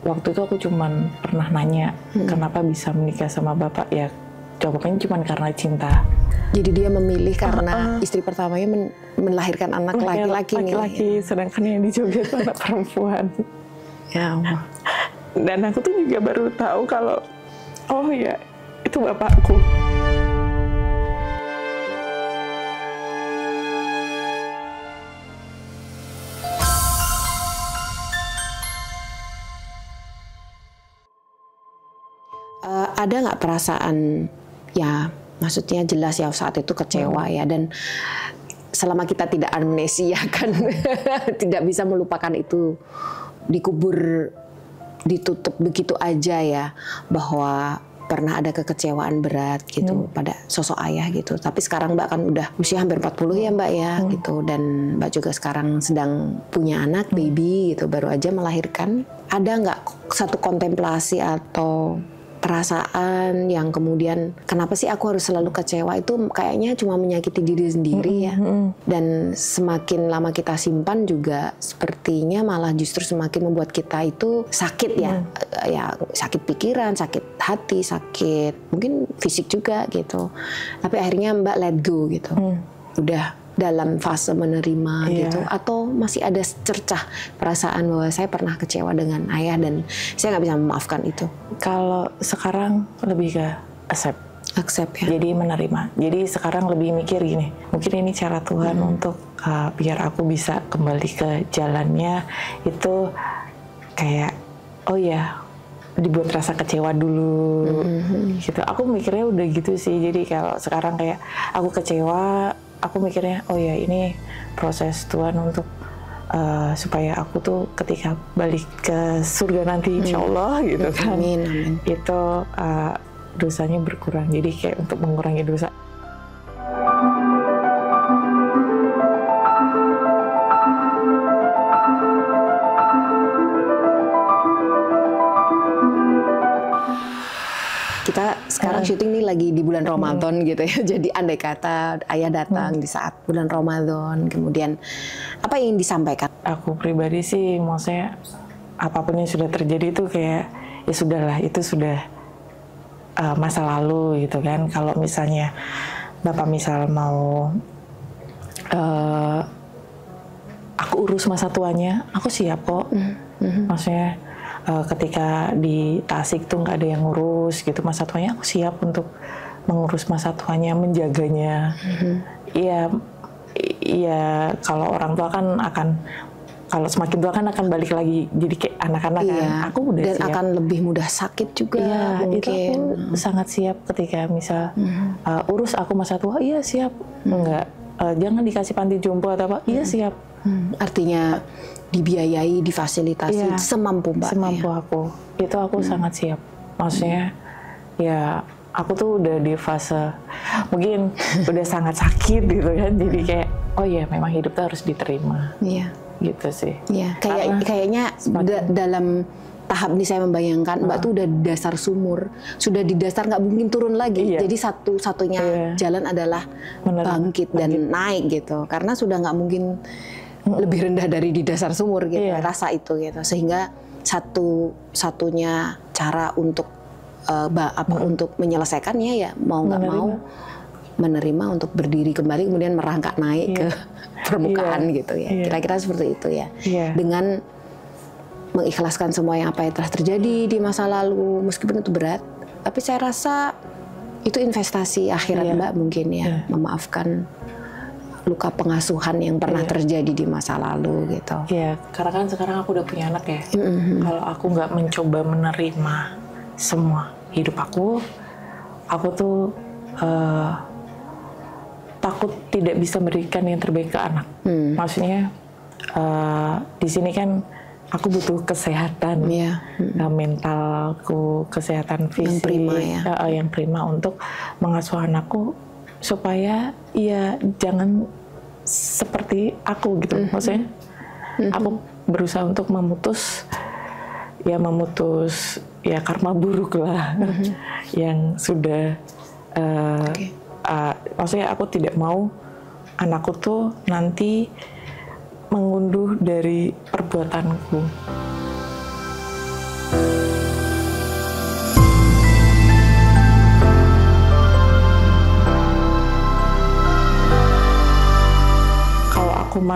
waktu itu aku cuman pernah nanya kenapa bisa menikah sama bapak, ya jawabannya cuman karena cinta. Jadi dia memilih karena istri pertamanya melahirkan anak laki-laki nih. Laki-laki, sedangkan yang di Jogja itu anak perempuan. Ya Allah. Dan aku tuh juga baru tahu kalau oh ya itu bapakku. Ada nggak perasaan, ya maksudnya jelas ya saat itu kecewa ya, dan selama kita tidak amnesia kan tidak bisa melupakan itu, dikubur, ditutup begitu aja ya, bahwa pernah ada kekecewaan berat gitu pada sosok ayah gitu. Tapi sekarang Mbak kan udah usia hampir 40 ya Mbak ya gitu, dan Mbak juga sekarang sedang punya anak, baby gitu, baru aja melahirkan. Ada nggak satu kontemplasi atau perasaan yang kemudian kenapa sih aku harus selalu kecewa, itu kayaknya cuma menyakiti diri sendiri ya. Dan semakin lama kita simpan juga sepertinya malah justru semakin membuat kita itu sakit ya. Ya sakit pikiran, sakit hati, sakit mungkin fisik juga gitu. Tapi akhirnya Mbak let go gitu. Udah dalam fase menerima gitu, atau masih ada cercah perasaan bahwa saya pernah kecewa dengan ayah dan saya nggak bisa memaafkan itu? Kalau sekarang lebih ke accept ya. Jadi menerima. Jadi sekarang lebih mikir gini, mungkin ini cara Tuhan untuk biar aku bisa kembali ke jalannya, itu kayak oh ya dibuat rasa kecewa dulu gitu. Aku mikirnya udah gitu sih. Jadi kalau sekarang kayak aku kecewa, aku mikirnya oh ya ini proses Tuhan untuk supaya aku tuh ketika balik ke surga nanti insya Allah gitu kan. Amin. Itu dosanya berkurang. Jadi kayak untuk mengurangi dosa. Kita sekarang syuting nih lagi di bulan Ramadan gitu ya. Jadi andai kata ayah datang di saat bulan Ramadan, kemudian apa yang ingin disampaikan? Aku pribadi sih, maksudnya apapun yang sudah terjadi itu kayak ya sudahlah, itu sudah masa lalu gitu kan. Kalau misalnya Bapak misal mau aku urus masa tuanya, aku siap kok. Maksudnya ketika di Tasik tuh nggak ada yang ngurus gitu masa tuanya, aku siap untuk mengurus masa tuanya, menjaganya. Iya, kalau orang tua kan akan, kalau semakin tua kan akan balik lagi jadi kayak anak-anak kan. Aku udah dan siap. akan lebih mudah sakit juga. Iya, mungkin. itu aku sangat siap ketika misal urus aku masa tua, iya siap. Enggak, jangan dikasih panti jompo atau apa, iya siap. Artinya dibiayai, difasilitasi semampu Mbak. Semampu aku. Itu aku sangat siap. Maksudnya ya aku tuh udah di fase mungkin udah sangat sakit gitu kan. Jadi kayak oh ya memang hidup tuh harus diterima. Iya. Gitu sih. Iya. Kayaknya dalam tahap ini saya membayangkan Mbak tuh udah di dasar sumur, sudah di dasar nggak mungkin turun lagi. Jadi satu-satunya jalan atuh bangkit dan naik gitu. Karena sudah nggak mungkin lebih rendah dari di dasar sumur gitu, rasa itu gitu. Sehingga satu-satunya cara untuk untuk menyelesaikannya ya mau nggak mau menerima untuk berdiri kembali, kemudian merangkak naik ke permukaan gitu ya. Kira-kira seperti itu ya. Dengan mengikhlaskan semua yang apa yang telah terjadi di masa lalu, meskipun itu berat, tapi saya rasa itu investasi akhirat Mbak mungkin ya, memaafkan luka pengasuhan yang pernah terjadi di masa lalu gitu. Iya, karena kan sekarang aku udah punya anak ya. Kalau aku nggak mencoba menerima semua hidup aku tuh takut tidak bisa memberikan yang terbaik ke anak. Maksudnya di sini kan aku butuh kesehatan, mentalku, kesehatan fisik yang prima untuk mengasuh anakku supaya ya jangan seperti aku gitu. Maksudnya aku berusaha untuk memutus karma buruk lah yang sudah maksudnya aku tidak mau anakku tuh nanti mengunduh dari perbuatanku.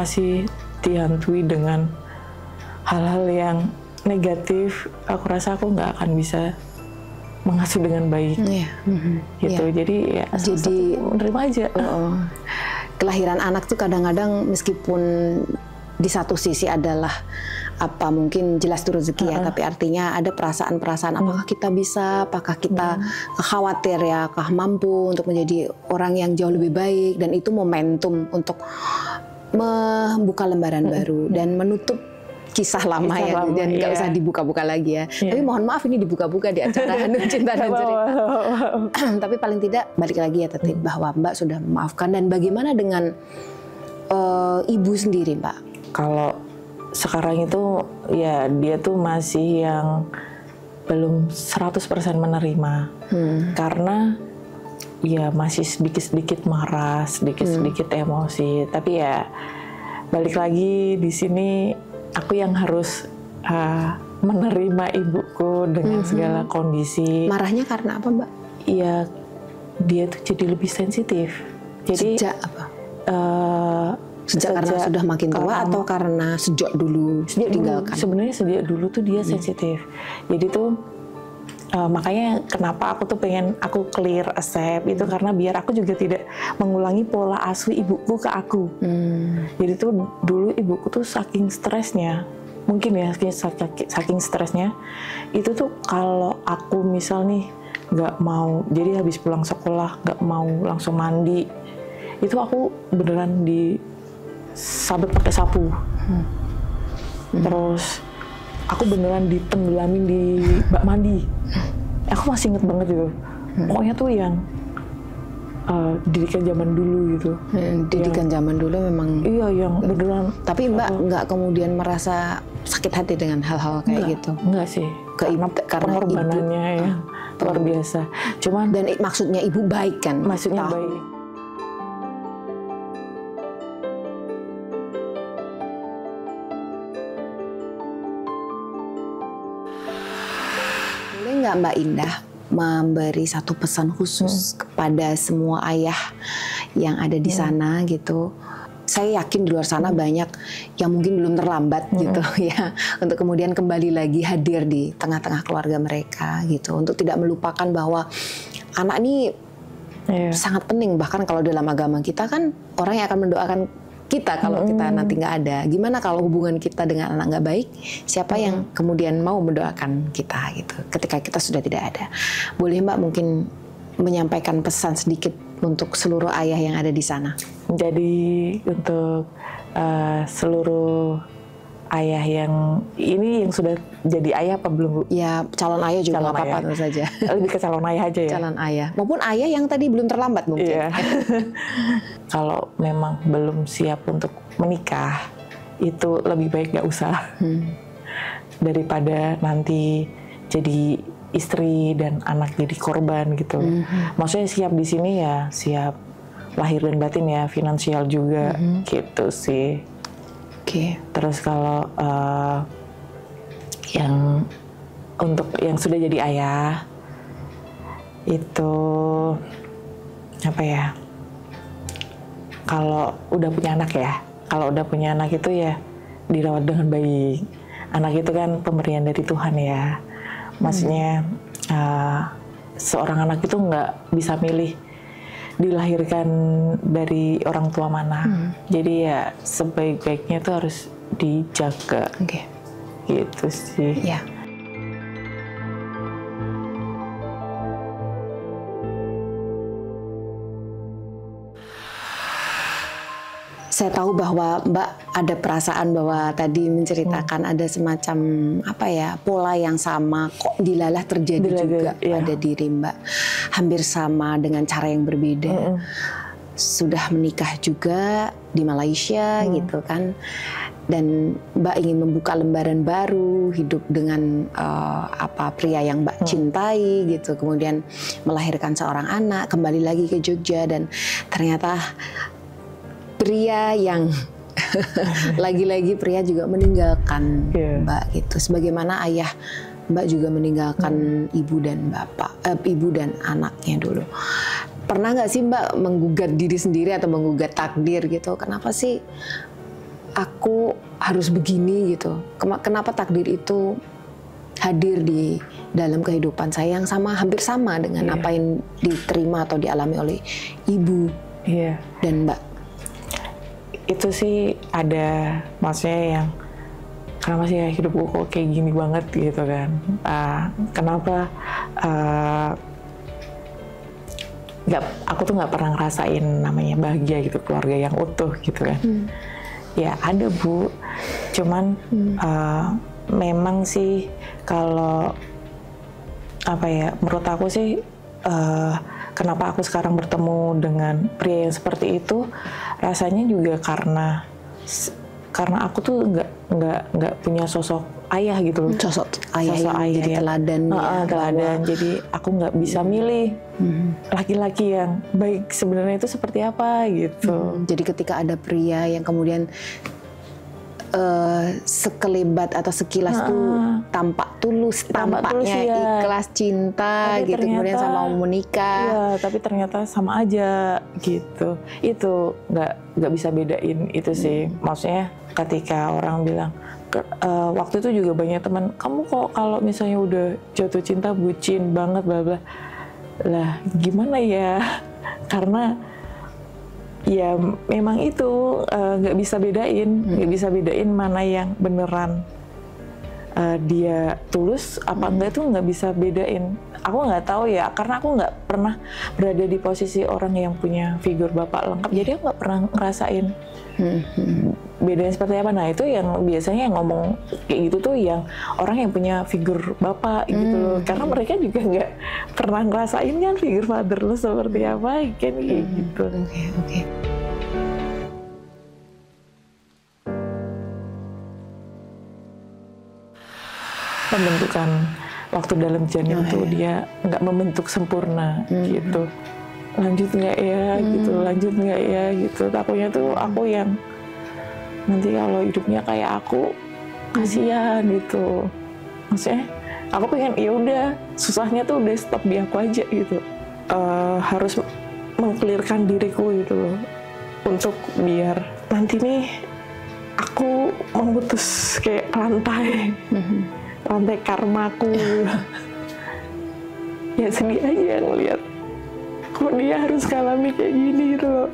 masih dihantui dengan hal-hal yang negatif, aku rasa aku nggak akan bisa mengasuh dengan baik. Gitu. Jadi ya menerima aja. Kelahiran anak tuh kadang-kadang meskipun di satu sisi adalah mungkin jelas itu rezeki ya, tapi artinya ada perasaan-perasaan apakah kita bisa, apakah kita khawatir ya, apakah mampu untuk menjadi orang yang jauh lebih baik, dan itu momentum untuk membuka lembaran baru dan menutup kisah lama ya, dan nggak usah dibuka-buka lagi ya. Tapi mohon maaf ini dibuka-buka di acara Cinta dan Cerita. Tapi paling tidak balik lagi ya Tati, bahwa Mbak sudah memaafkan. Dan bagaimana dengan ibu sendiri Mbak? Kalau sekarang itu ya dia tuh masih yang belum 100% menerima. Karena ya masih sedikit-sedikit marah, sedikit-sedikit emosi. Tapi ya balik lagi di sini aku yang harus menerima ibuku dengan segala kondisi. Marahnya karena apa Mbak? Iya, dia tuh jadi lebih sensitif. Jadi sejak apa? Sejak karena sudah makin tua atau karena sejak dulu ditinggalkan? Sebenarnya sejak dulu tuh dia sensitif. Jadi tuh makanya kenapa aku tuh pengen aku clear accept itu karena biar aku juga tidak mengulangi pola asuh ibuku ke aku. Jadi tuh dulu ibuku tuh saking stresnya, mungkin ya saking stresnya itu tuh kalau aku misal nih nggak mau, jadi habis pulang sekolah nggak mau langsung mandi, itu aku beneran sabet pakai sapu. Terus aku beneran ditenggelamin di bak mandi. Aku masih inget banget itu. Pokoknya tuh yang didikan zaman dulu gitu. Didikan zaman dulu memang. Iya, yang beneran. Tapi Mbak nggak kemudian merasa sakit hati dengan hal-hal kayak gitu? Enggak sih. Karena pengorbanannya ya luar biasa. Cuman dan maksudnya ibu baik kan? Maksudnya baik. Nggak Mbak Indah memberi satu pesan khusus kepada semua ayah yang ada di sana gitu? Saya yakin di luar sana banyak yang mungkin belum terlambat gitu ya, untuk kemudian kembali lagi hadir di tengah-tengah keluarga mereka gitu, untuk tidak melupakan bahwa anak ini sangat penting. Bahkan kalau dalam agama kita kan orang yang akan mendoakan kita kalau kita nanti nggak ada. Gimana kalau hubungan kita dengan anak nggak baik? Siapa yang kemudian mau mendoakan kita gitu ketika kita sudah tidak ada? Boleh Mbak mungkin menyampaikan pesan sedikit untuk seluruh ayah yang ada di sana? Jadi untuk seluruh ayah yang sudah jadi ayah apa belum Bu? Ya calon ayah juga nggak apa-apa tentu saja. Lebih ke calon ayah aja ya. Calon ayah maupun ayah yang tadi belum terlambat mungkin. Iya. Kalau memang belum siap untuk menikah, itu lebih baik nggak usah daripada nanti jadi istri dan anak jadi korban gitu. Maksudnya siap di sini ya siap lahir dan batin ya, finansial juga gitu sih. Terus kalau yang untuk yang sudah jadi ayah itu apa ya? Kalau udah punya anak ya, kalau udah punya anak itu ya dirawat dengan baik. Anak itu kan pemberian dari Tuhan ya. Maksudnya seorang anak itu nggak bisa milih dilahirkan dari orang tua mana. Jadi ya sebaik-baiknya itu harus dijaga. Gitu sih. Ya. Saya tahu bahwa Mbak ada perasaan bahwa tadi menceritakan ada semacam pola yang sama kok dilalah terjadi juga pada diri Mbak. Hampir sama dengan cara yang berbeda. Sudah menikah juga di Malaysia gitu kan. Dan Mbak ingin membuka lembaran baru, hidup dengan pria yang Mbak cintai gitu. Kemudian melahirkan seorang anak, kembali lagi ke Jogja dan ternyata pria yang lagi-lagi pria juga meninggalkan Mbak gitu. Sebagaimana ayah Mbak juga meninggalkan ibu dan ibu dan anaknya dulu. Pernah nggak sih Mbak menggugat diri sendiri atau menggugat takdir gitu? Kenapa sih aku harus begini gitu. Kenapa takdir itu hadir di dalam kehidupan saya yang hampir sama dengan apa yang diterima atau dialami oleh ibu dan mbak. Itu sih ada, maksudnya yang kenapa sih ya hidupku kok kayak gini banget gitu kan. Kenapa aku tuh nggak pernah ngerasain namanya bahagia gitu, keluarga yang utuh gitu kan. Ya ada Bu, cuman memang sih kalau menurut aku sih kenapa aku sekarang bertemu dengan pria yang seperti itu, rasanya juga karena aku tuh nggak punya sosok ayah gitu loh. Sosok ayah yang jadi teladan. Teladan. Jadi aku nggak bisa milih laki-laki yang baik sebenarnya itu seperti apa gitu. Jadi ketika ada pria yang kemudian sekelebat atau sekilas tuh tampak tulus, tampaknya ikhlas cinta tapi gitu, ternyata, kemudian sama mau menikah. Iya, tapi ternyata sama aja gitu. Itu nggak bisa bedain itu sih. Maksudnya ketika orang bilang waktu itu juga banyak teman, kamu kok kalau misalnya udah jatuh cinta bucin banget bla bla. Lah gimana ya? Karena ya memang itu nggak bisa bedain mana yang beneran dia tulus apa enggak, itu nggak bisa bedain. Aku nggak tahu ya, karena aku nggak pernah berada di posisi orang yang punya figur bapak lengkap, jadi aku nggak pernah ngerasain bedanya seperti apa. Nah itu yang biasanya yang ngomong kayak gitu tuh yang orang yang punya figur bapak gitu loh, karena mereka juga nggak pernah ngerasain kan figur father lo seperti apa kan kayak gitu. Oke. Pembentukan waktu dalam janin tuh dia nggak membentuk sempurna gitu. Lanjut nggak ya gitu, lanjut nggak ya gitu. Takutnya tuh aku yang nanti kalau hidupnya kayak aku kasihan gitu. Maksudnya aku pengen ya udah susahnya tuh udah stop di aku aja gitu. Harus mengklirkan diriku gitu loh, untuk biar nanti nih aku memutus kayak rantai karmaku. Ya sedih aja ngeliat kok dia harus ngalami kayak gini gitu loh.